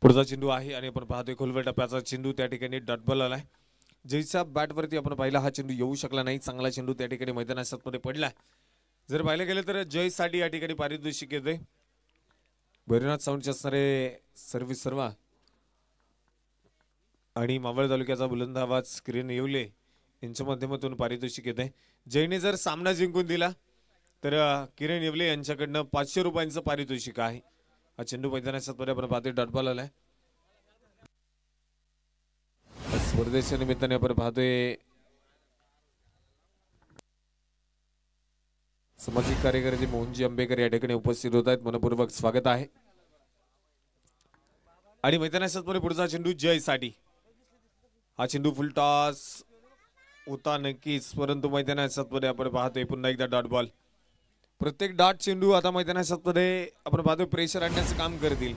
A: पुढचा चेंडू आहे आणि आपण पाहतोय खोलवर टप्प्याचा चेंडू त्या ठिकाणी डॉट बॉल आलाय. जयच्या बॅटवरती आपण पाहिला हा चेंडू येऊ शकला नाही. चांगला चेंडू त्या ठिकाणी मैदानामध्ये पडला. जर पाहिलं गेलं तर जयसाठी या ठिकाणी पारितोषिक येते. भैरवनाथ साऊंडचे असणारे सर्व्हिस सर्वा आणि मावळ तालुक्याचा बुलंद आवाज किरण येवले यांच्या माध्यमातून पारितोषिक येते. जयने जर सामना जिंकून दिला तर किरण येवले यांच्याकडनं 500 रुपयांचं पारितोषिक आहे. हा चेंडू मैदानामध्ये आपण पाहतोय डॉट बॉल आलाय. स्पर्धेच्या निमित्ताने आपण पाहतोय सामाजिक कार्यकर्ते मोहनजी आंबेकर या ठिकाणी उपस्थित होत आहेत. मनपूर्वक स्वागत आहे. आणि मैदानामध्ये पुढचा चेंडू जयसाठी. हा चेंडू फुल टॉस होता नक्कीच परंतु मैदानामध्ये आपण पाहतोय पुन्हा एकदा डॉट बॉल. प्रत्येक डॉट चेंडू आता मैदानामध्ये आपण पाहतोय प्रेशर आणण्याचं काम करतील.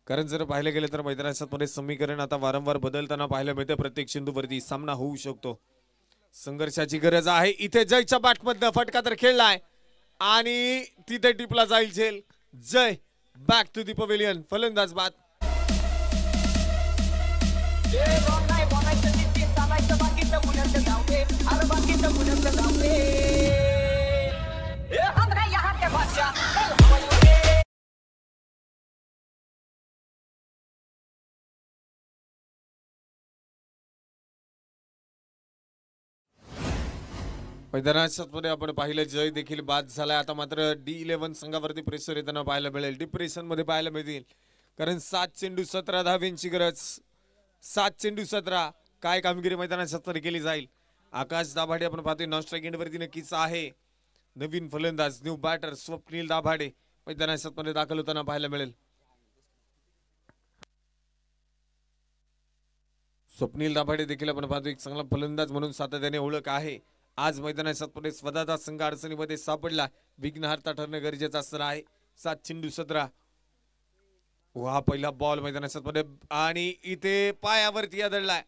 A: कारण जर पाहिलं गेलं तर मैदानामध्ये समीकरण आता वारंवार बदलताना पाहायला मिळते. प्रत्येक चेंडूवरती सामना होऊ शकतो. संघर्षाची गरज आहे. इथे जयच्या बॅटमधनं फटका तर खेळलाय आणि तिथे टिपला जाईल झेल. जय बॅक टू दी पवेलियन. फलंदाज बाद. मैदानामध्ये आपण पाहिलं जय देखील बाद झालाय. आता मात्र D11 संघावरती प्रेशर येताना पाहायला मिळेल. डिप्रेशन मध्ये पाहायला मिळतील कारण 7 चेंडू 17 धाव्यांची गरज. 7 चेंडू 17 काय कामगिरी मैदानामध्ये केली जाईल. आकाश दाभाडे आपण पाहतोय नॉन स्ट्राइक एंड वरती नक्कीच आहे. नवीन फलंदाज न्यू बॅटर स्वप्नील दाभाडे मैदानामध्ये दाखल होताना पाहायला मिळेल. स्वप्नील दाभाडे देखील आपण पाहतो एक चांगला फलंदाज म्हणून सातत्याने ओळख आहे. आज मैदानात स्वतःचा संघ अडचणीमध्ये सापडला, विघ्नहर्ता ठरणं गरजेचं असणार आहे. 7 चेंडू 17. हा पहिला बॉल मैदानात आणि इथे पायावरती आदळलाय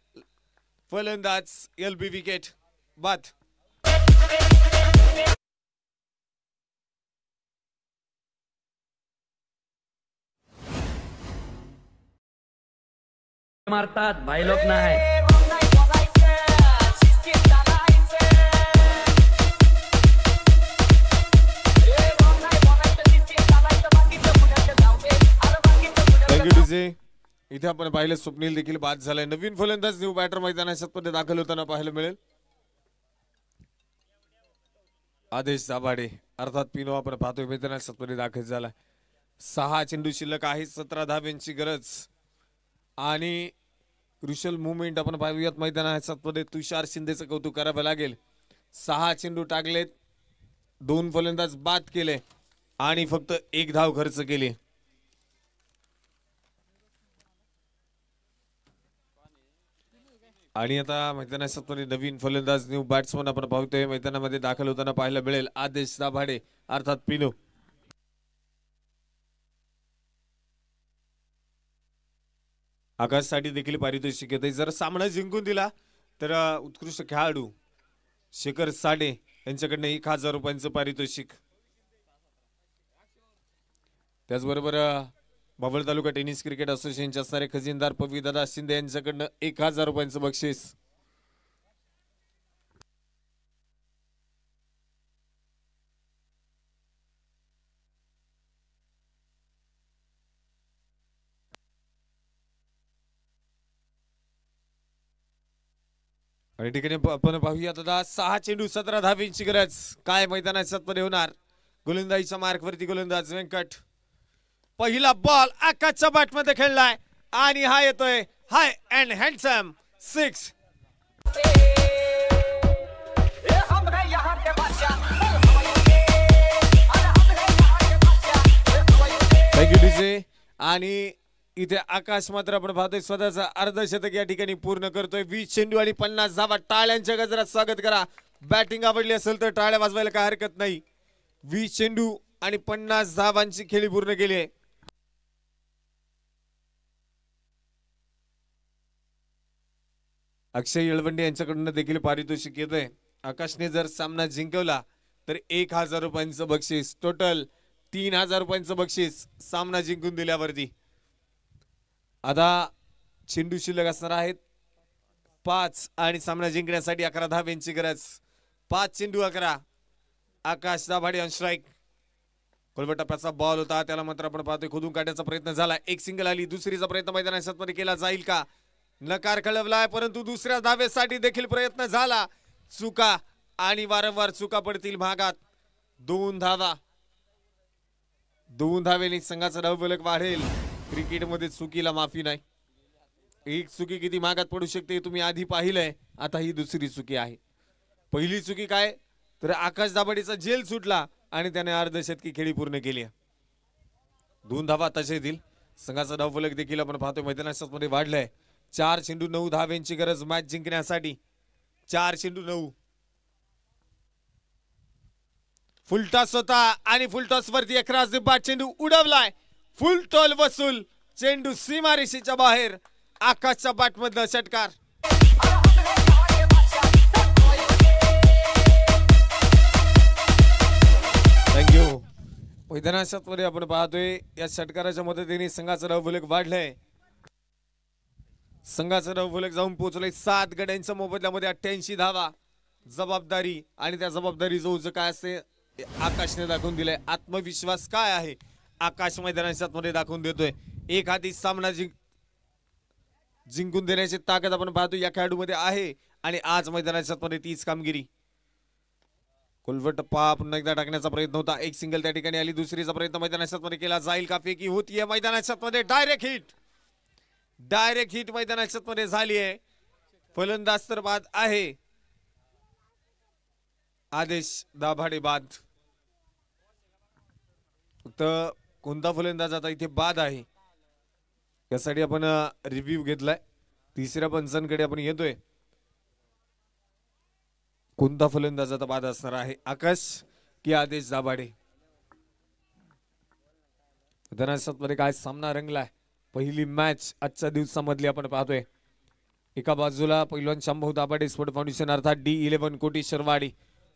A: फलंदाज. LB विकेट बाद.
D: मारतात भाई लोक नाही.
A: इथे आपण पाहिलं स्वप्नील देखील बाद झालाय. नवीन फलंदाज न्यू बॅटर मैदानात दाखल होताना पाहायला मिळेल. आदेश दाभाडे अर्थात पिनो आपण पाहतोय मैदानात दाखल झाला. 6 चेंडू शिल्लक आहे, 17 धाब्यांची गरज आणि क्रुशल मुवमेंट आपण पाहूयात मैदानात. तुषार शिंदेचं कौतुक करावं लागेल. 6 चेंडू टाकलेत, 2 फलंदाज बाद केले आणि फक्त 1 धाव खर्च केली. आणि आता मैदानात नवीन फलंदाज न्यू बॅट्समन आपण पाहतोय मैदानामध्ये दाखल होताना पाहायला मिळेल. आदेश दाभाडे अर्थात पिनो. आकाशसाठी देखील पारितोषिक येते. जर सामना जिंकून दिला तर उत्कृष्ट खेळाडू शेखर साडे यांच्याकडनं 1000 रुपयांचं पारितोषिक. त्याचबरोबर बाभळ तालुका टेनिस क्रिकेट असोसिएशनचे असणारे खजिनदार पवीदादा शिंदे यांच्याकडनं 1000 रुपयांचं बक्षीस. आणि ठिकाणी आपण पाहूया आता 6 चेंडू 17 धाब्यांची गरज. काय मैदानात होणार. गोलंदाजीच्या मार्कवरती गोलंदाज व्यंकट. पहिला बॉल आकाशच्या बॅटमध्ये खेळलाय आणि हा येतोय हाय अँड हँडसम 6. Thank you DJ. आणि इथे आकाश मात्र आपण पाहतोय स्वतःचा अर्धशतक या ठिकाणी पूर्ण करतोय. 20 चेंडू आणि 50 धावा. टाळ्यांच्या गजरात स्वागत करा. बॅटिंग आवडली असेल तर टाळ्या वाजवायला काय हरकत नाही. 20 चेंडू आणि 50 धावांची खेळी पूर्ण केली आहे. अक्षय येळवंडे यांच्याकडून देखील पारितोषिक येतंय. आकाशने जर सामना जिंकवला तर 1000 रुपयांचं बक्षीस. टोटल 3000 रुपयांचं बक्षीस सामना जिंकून दिल्यावरती. आता चेंडू शिल्लक असणार आहेत 5 आणि सामना जिंकण्यासाठी 11 धाब्यांची गरज. 5 चेंडू 11. आकाश दाभाडे ऑन स्ट्राईक. टप्प्याचा बॉल होता, त्याला मात्र आपण पाहतोय खोदून काढण्याचा प्रयत्न झाला. एक सिंगल आली. दुसरीचा प्रयत्न मैदानात केला जाईल का. नकार कळवलाय, परंतु दुसऱ्या धावेसाठी देखील प्रयत्न झाला. चुका आणि वारंवार चुका पडतील भागात. 2 धावा. 2 धावेने संघाचा धावफलक वाढेल. क्रिकेटमध्ये चुकीला माफी नाही. एक चुकी किती मागात पडू शकते तुम्ही आधी पाहिलंय. आता ही दुसरी चुकी आहे. पहिली चुकी काय तर आकाश दाभाडेचा जेल सुटला आणि त्याने अर्धशतकी खेळी पूर्ण केली. 2 धावा तसे येतील. संघाचा धावफलक देखील आपण पाहतोय मैदानात वाढलाय. 4 चेंडू 9 धाव्यांची गरज मॅच जिंकण्यासाठी. 4 चेंडू 9. फुलटॉस होता आणि फुलटॉस वरती 11 बाद चेंडू उडवलाय. फुल टॉल वसूल. चेंडू सीमारेषेच्या बाहेर. आकाशच्या बॅटमधनं षटकार. थँक्यू. मैदानात आपण पाहतोय या षटकाराच्या मदतीने संघाचा धावफलक वाढलाय. संघाचा धावफलक जाऊन पोहोचलाय 7 गड्यांच्या मोबदल्यामध्ये 88 धावा. जबाबदारी आणि त्या जबाबदारी जो काय असते आकाशने दाखवून दिलाय. आत्मविश्वास काय आहे आकाश मैदानात दाखवून देतोय. एक हाती सामना जिंकून देण्याची ताकद आपण पाहतो या खेळाडूमध्ये आहे आणि आज मैदानात तीच कामगिरी. कोलवटप्पा पुन्हा एकदा टाकण्याचा प्रयत्न होता. एक सिंगल त्या ठिकाणी आली. दुसरीचा प्रयत्न मैदानात केला जाईल का. फेकी होतीये मैदानात. Direct hit. डायरेक्ट हिट मैदानात झाली आहे. फलंदाज तर बाद आहे. आदेश दाभाडे बाद. फक्त कोणता फलंदाज आता इथे बाद आहे यासाठी आपण रिव्ह्यू घेतलाय. तिसऱ्या पंचांकडे आपण येतोय. कोणता फलंदाजाचा बाद असणार आहे, आकाश की आदेश दाभाडे? मध्ये काय सामना रंगलाय. पहिली मॅच आजच्या दिवसामधली आपण पाहतोय. एका बाजूला पैलवान शांभाऊ दाभाडे स्पोर्ट फाउंडेशन अर्थात D11 कोटी शर्वाडी,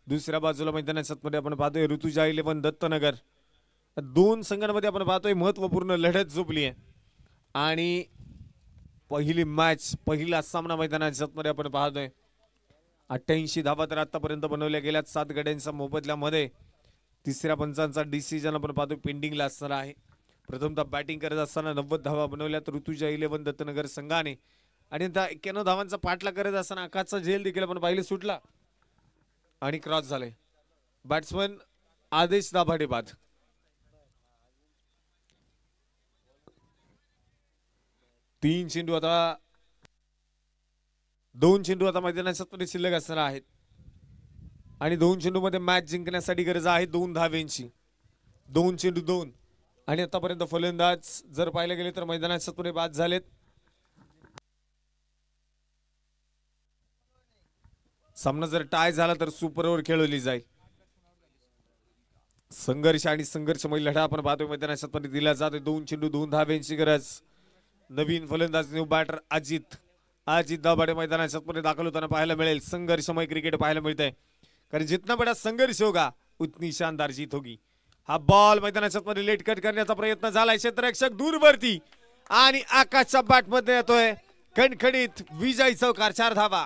A: दुसऱ्या बाजूला मैदानामध्ये आपण पाहतोय ऋतुजा 11 दत्तनगर. दोन संघांमध्ये आपण पाहतोय महत्वपूर्ण लढत झोपली आहे आणि पहिली मॅच पहिला सामना मैदानामध्ये आपण पाहतोय. 88 धावा तर आतापर्यंत बनवल्या गेल्यात 7 गड्यांच्या मोबदल्यामध्ये. तिसऱ्या पंचांचा डिसिजन आपण पाहतोय पेंडिंगला असणार आहे. प्रथमतः बॅटिंग करत असताना 90 धावा बनवल्यात ऋतुजा 11 दत्तनगर संघाने आणि 91 धावांचा पाठला करत असताना आकाशचा झेल देखील आपण पाहिले सुटला आणि क्रॉस झाले. बॅट्समन आदेश दाभाडे बाद. दोन चेंडू आता मैदानाच्या शिल्लक असणार आहेत आणि 2 चेंडूमध्ये मॅच जिंकण्यासाठी गरज आहे 2 धावेंची. 2 चेंडू 2 आणि आतापर्यंत फलंदाज जर पाहिले गेले तर मैदानाच्या बाद झालेत. सामना जर टाय झाला तर सुपर ओव्हर खेळवली जाईल. संघर्ष आणि संघर्षमय लढा आपण पाहतोय मैदानाच्या दिला जातोय. 2 चेंडू 2 धावेंची गरज. नवीन फलंदाज न्यू बॅटर अजित दाभाडे मैदानाच्या दाखल होताना पाहायला मिळेल. संघर्षमय क्रिकेट पाहायला मिळतंय कारण जितना बड़ा संघर्ष होगा उतनी शानदार जीत होगी. हा बॉल मैदानाच्या लेट कट करण्याचा प्रयत्न झालाय. क्षेत्ररक्षक दूरवरती आणि आकाशच्या बॅटमध्ये येतोय खणखणीत विजयी चौकार. 4 धावा.